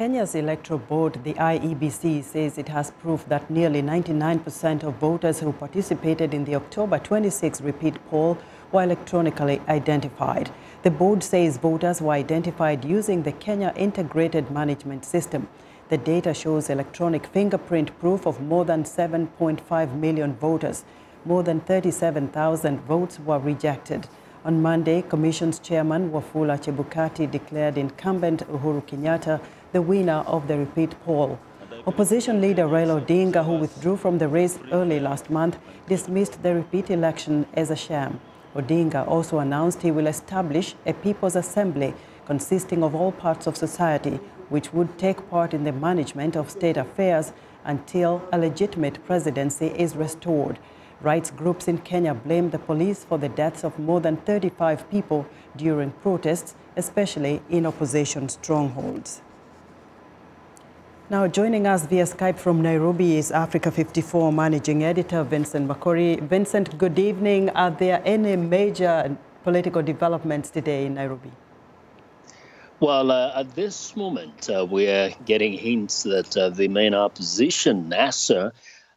Kenya's Electoral Board, the IEBC, says it has proof that nearly 99% of voters who participated in the October 26 repeat poll were electronically identified. The board says voters were identified using the Kenya Integrated Management System. The data shows electronic fingerprint proof of more than 7.5 million voters. More than 37,000 votes were rejected. On Monday, Commission's Chairman Wafula Chebukati declared incumbent Uhuru Kenyatta the winner of the repeat poll. Opposition leader Raila Odinga, who withdrew from the race early last month, dismissed the repeat election as a sham. Odinga also announced he will establish a People's Assembly consisting of all parts of society, which would take part in the management of state affairs until a legitimate presidency is restored. Rights groups in Kenya blame the police for the deaths of more than 35 people during protests, especially in opposition strongholds. Now, joining us via Skype from Nairobi is Africa 54 Managing Editor Vincent Makori. Vincent, good evening. Are there any major political developments today in Nairobi? Well, at this moment, we are getting hints that the main opposition, NASA,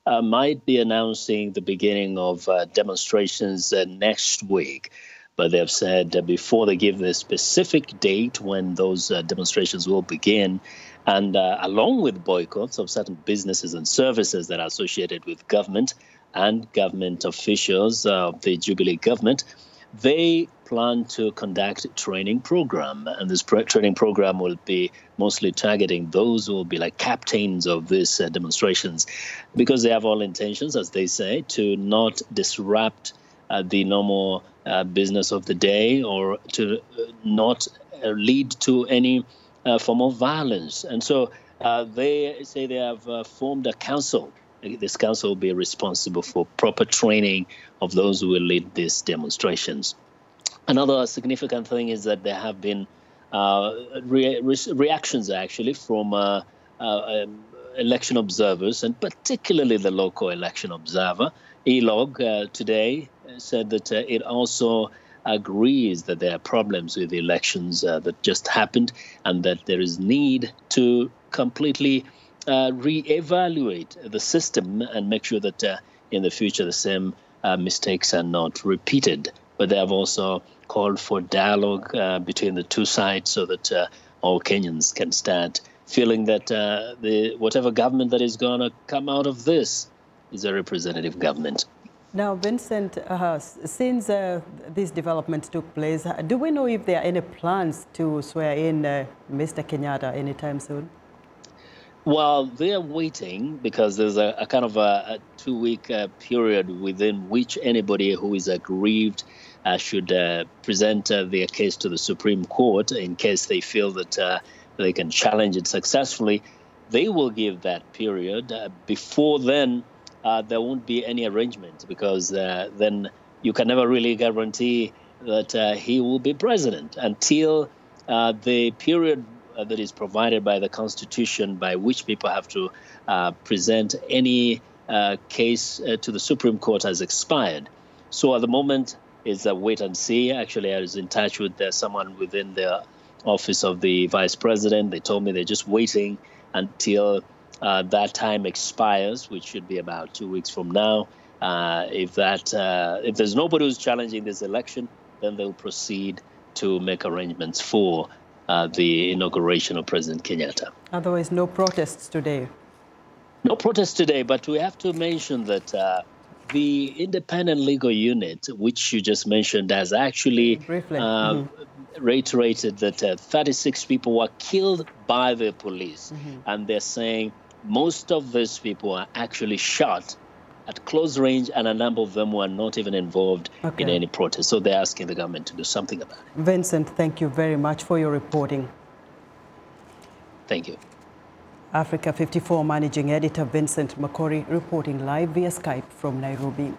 might be announcing the beginning of demonstrations next week. But they've said before they give the specific date when those demonstrations will begin, and along with boycotts of certain businesses and services that are associated with government and government officials of the Jubilee government, they plan to conduct a training program. And this training program will be mostly targeting those who will be like captains of these demonstrations, because they have all intentions, as they say, to not disrupt the normal business of the day, or to not lead to any form of violence. And so they say they have formed a council. This council will be responsible for proper training of those who will lead these demonstrations. Another significant thing is that there have been reactions, actually, from election observers, and particularly the local election observer. ELOG today said that it also agrees that there are problems with the elections that just happened, and that there is need to completely re-evaluate the system and make sure that in the future the same mistakes are not repeated. But they have also called for dialogue between the two sides, so that all Kenyans can start feeling that whatever government that is going to come out of this is a representative government. Now, Vincent, since these developments took place, do we know if there are any plans to swear in Mr. Kenyatta anytime soon? Well, they are waiting, because there's a kind of a 2-week period within which anybody who is aggrieved should present their case to the Supreme Court in case they feel that they can challenge it successfully. They will give that period. Before then, there won't be any arrangement, because then you can never really guarantee that he will be president until the period that is provided by the Constitution, by which people have to present any case to the Supreme Court, has expired. So at the moment, it's a wait and see. Actually, I was in touch with someone within the office of the Vice President. They told me they're just waiting until that time expires, which should be about 2 weeks from now. If there's nobody who's challenging this election, then they'll proceed to make arrangements for the inauguration of President Kenyatta. Otherwise, no protests today? No protests today, but we have to mention that the independent legal unit, which you just mentioned, has actually reiterated that 36 people were killed by the police. And they're saying most of these people are actually shot at close range, and a number of them were not even involved in any protest. So they're asking the government to do something about it. Vincent, thank you very much for your reporting. Thank you. Africa 54 Managing Editor Vincent Makori reporting live via Skype from Nairobi.